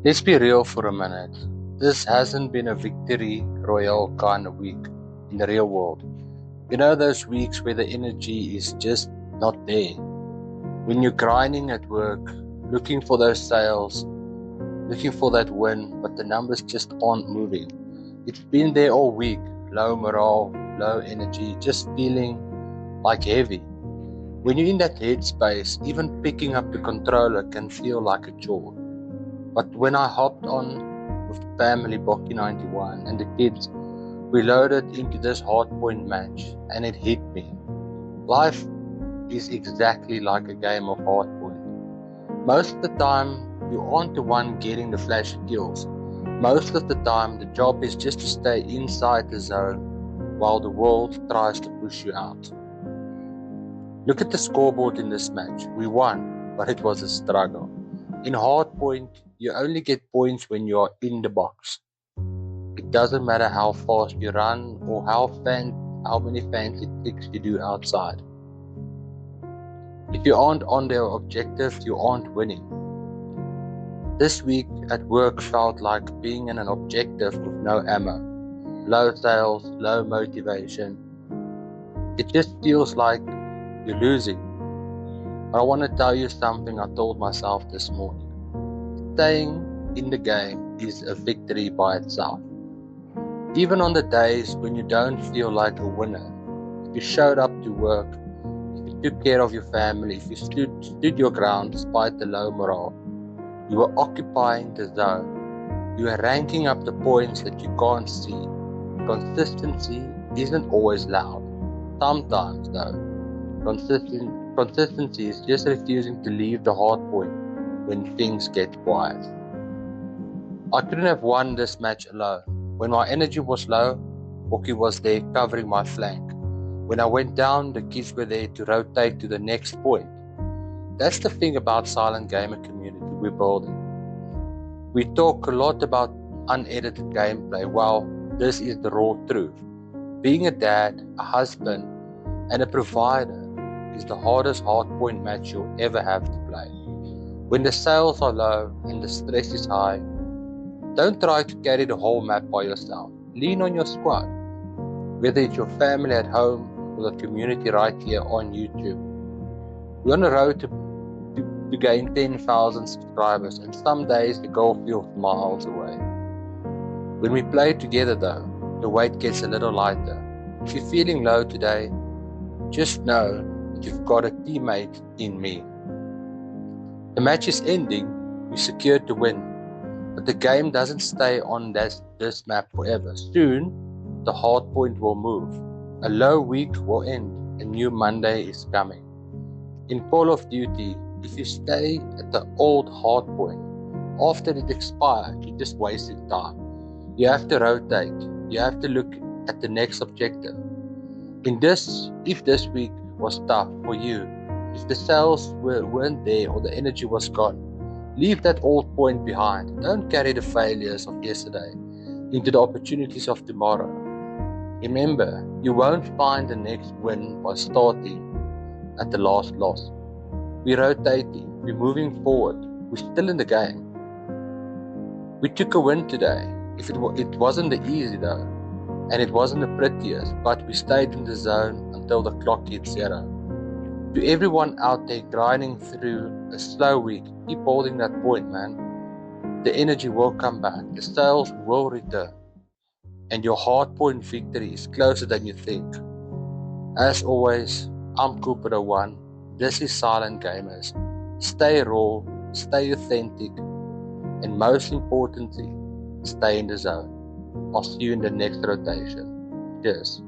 Let's be real for a minute. This hasn't been a victory royale kind of week in the real world. You know those weeks where the energy is just not there. When you're grinding at work, looking for those sales, looking for that win, but the numbers just aren't moving. It's been there all week. Low morale, low energy, just feeling like heavy. When you're in that headspace, even picking up the controller can feel like a chore. But when I hopped on with the family Bokkie 91 and the kids, we loaded into this hardpoint match and it hit me. Life is exactly like a game of hardpoint. Most of the time, you aren't the one getting the flashy kills. Most of the time, the job is just to stay inside the zone while the world tries to push you out. Look at the scoreboard in this match. We won, but it was a struggle. In hardpoint, you only get points when you are in the box. It doesn't matter how fast you run or how many fancy tricks you do outside. If you aren't on their objective, you aren't winning. This week at work felt like being in an objective with no ammo. Low sales, low motivation. It just feels like you're losing. But I want to tell you something I told myself this morning. Staying in the game is a victory by itself. Even on the days when you don't feel like a winner, if you showed up to work, if you took care of your family, if you stood your ground despite the low morale, you were occupying the zone. You are ranking up the points that you can't see. Consistency isn't always loud. Sometimes though, consistency is just refusing to leave the hard point when things get quiet. I couldn't have won this match alone. When my energy was low, Bokkie was there covering my flank. When I went down, the kids were there to rotate to the next point. That's the thing about silent gamer community we're building. We talk a lot about unedited gameplay. Well, this is the raw truth. Being a dad, a husband, and a provider is the hardest hardpoint match you'll ever have to play. When the sales are low and the stress is high, don't try to carry the whole map by yourself. Lean on your squad, whether it's your family at home or the community right here on YouTube. We're on the road to gain 10,000 subscribers, and some days the goal feels miles away. When we play together though, the weight gets a little lighter. If you're feeling low today, just know that you've got a teammate in me. The match is ending, we secured the win, but the game doesn't stay on this map forever. Soon, the hard point will move. A low week will end, a new Monday is coming. In Call of Duty, if you stay at the old hard point, after it expires, you're just wasting time. You have to rotate. You have to look at the next objective. If this week was tough for you, if the sales weren't there or the energy was gone, leave that old point behind. Don't carry the failures of yesterday into the opportunities of tomorrow. Remember, you won't find the next win by starting at the last loss. We're rotating, we're moving forward, we're still in the game. We took a win today. It wasn't the easy though, and it wasn't the prettiest, but we stayed in the zone until the clock hit 0. To everyone out there grinding through a slow week, keep holding that point, man. The energy will come back, the sales will return, and your hardpoint victory is closer than you think. As always, I'm Cooper01. This is Silent Gamers. Stay raw, stay authentic, and most importantly, stay in the zone. I'll see you in the next rotation. Cheers.